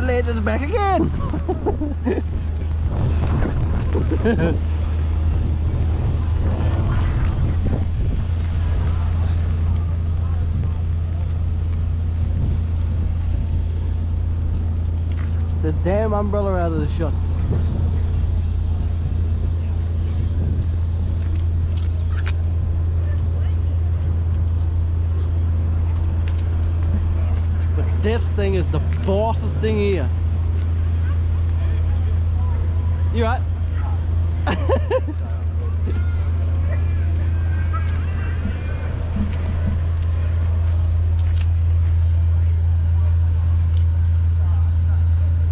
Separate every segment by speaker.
Speaker 1: legend's back again. The damn umbrella out of the shot. But this thing is the bossest thing here. You right?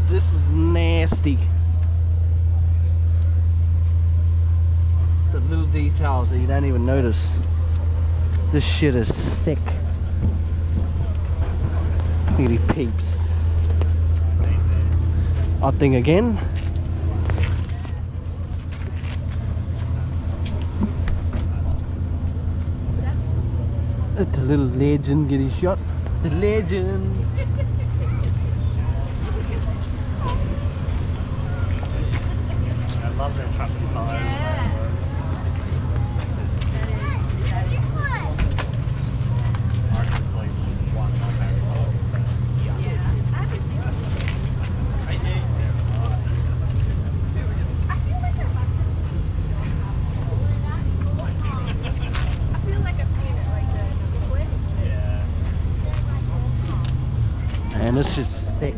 Speaker 1: This is nasty. It's the little details that you don't even notice. This shit is sick. Look at these peeps. Odd thing again. Let the little legend get his shot. The legend.
Speaker 2: I love their traffic lights.
Speaker 1: And this is sick.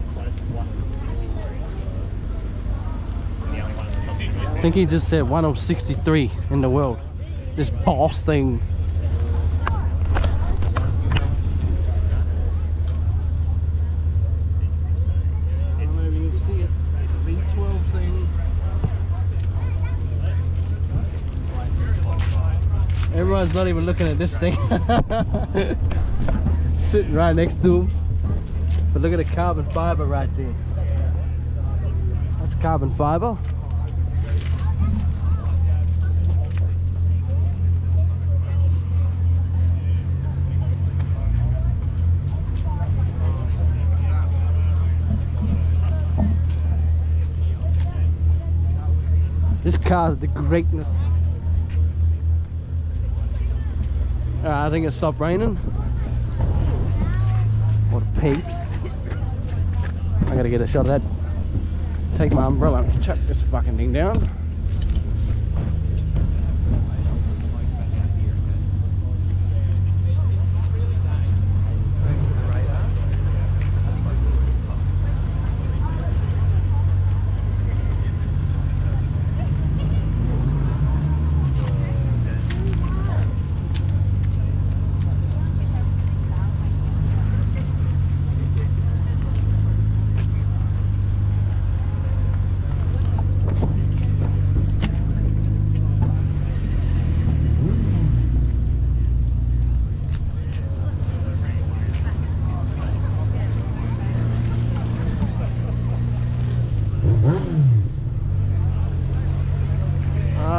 Speaker 1: I think he just said 1 of 63 in the world. This boss thing. I don't know if you can see it. The V12 thing. Everyone's not even looking at this thing. Sitting right next to him. But look at the carbon fiber right there. That's carbon fiber. This car's the greatness. I think it stopped raining. What peeps. I gotta get a shot of that. Take my umbrella and chuck this fucking thing down.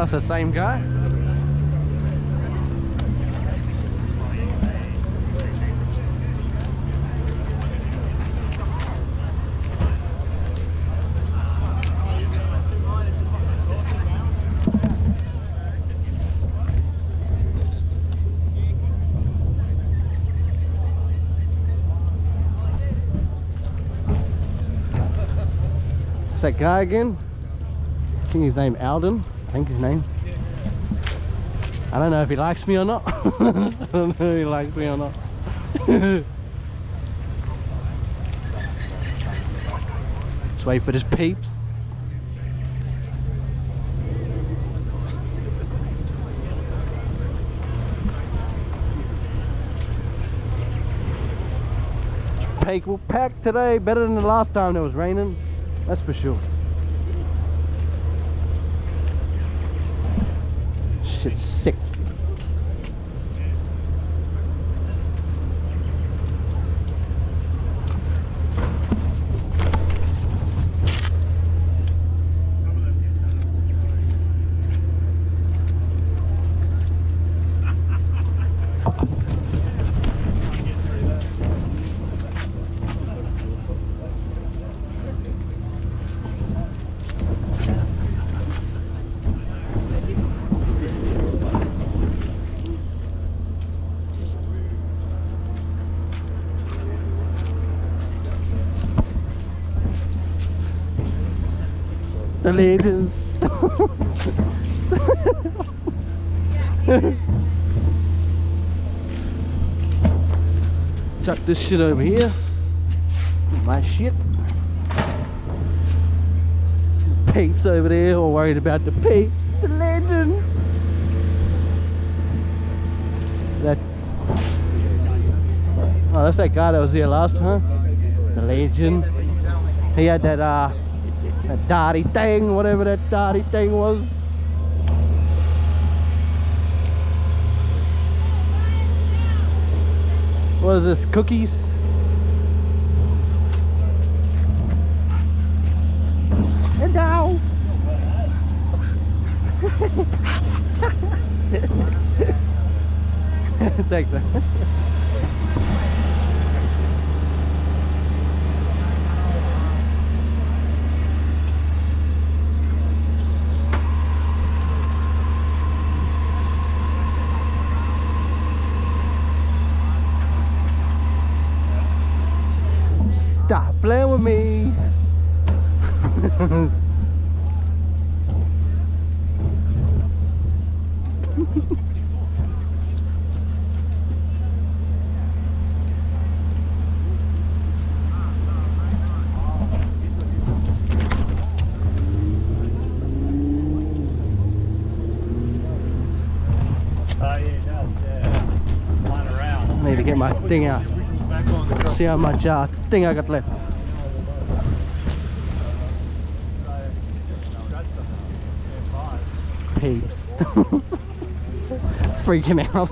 Speaker 1: That's the same guy. It's that guy again. I think his name Alden. I think his name. I don't know if he likes me or not. I don't know if he likes me or not. Let's wait for this peeps. Peak will pack today, better than the last time it was raining. That's for sure. Shit's sick. The legends. Chuck this shit over here. My shit. Peeps over there, all worried about the peeps. The legend. That. Oh, that's that guy that was here last time. The legend. He had that that darty thing, whatever that darty thing was. What is this? Cookies? And now. Thanks, man. Stop playing with me. I need to get my thing out. See how much thing I got left. Peeps. Freaking out.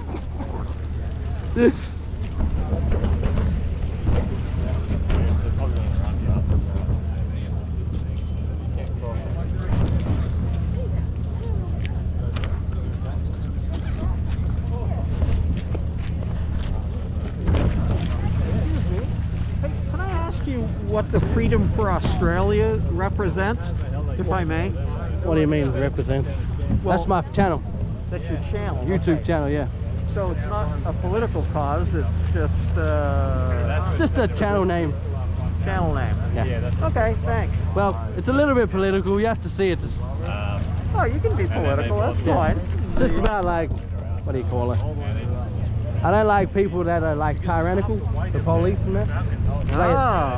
Speaker 3: What the Freedom for Australia represents, if I may?
Speaker 1: What do you mean represents?
Speaker 3: Well,
Speaker 1: that's my channel.
Speaker 3: That's your channel.
Speaker 1: YouTube
Speaker 3: okay.
Speaker 1: channel, yeah.
Speaker 3: So it's not a political cause, it's just
Speaker 1: It's just a channel name.
Speaker 3: channel name.
Speaker 1: Yeah.
Speaker 3: Okay, thanks.
Speaker 1: Well, it's a little bit political. You have to see it. It's
Speaker 3: Oh, you can be political, that's fine.
Speaker 1: it's just about like, what do you call it? I don't like people that are like tyrannical, the police and that. 'Cause
Speaker 3: Ah.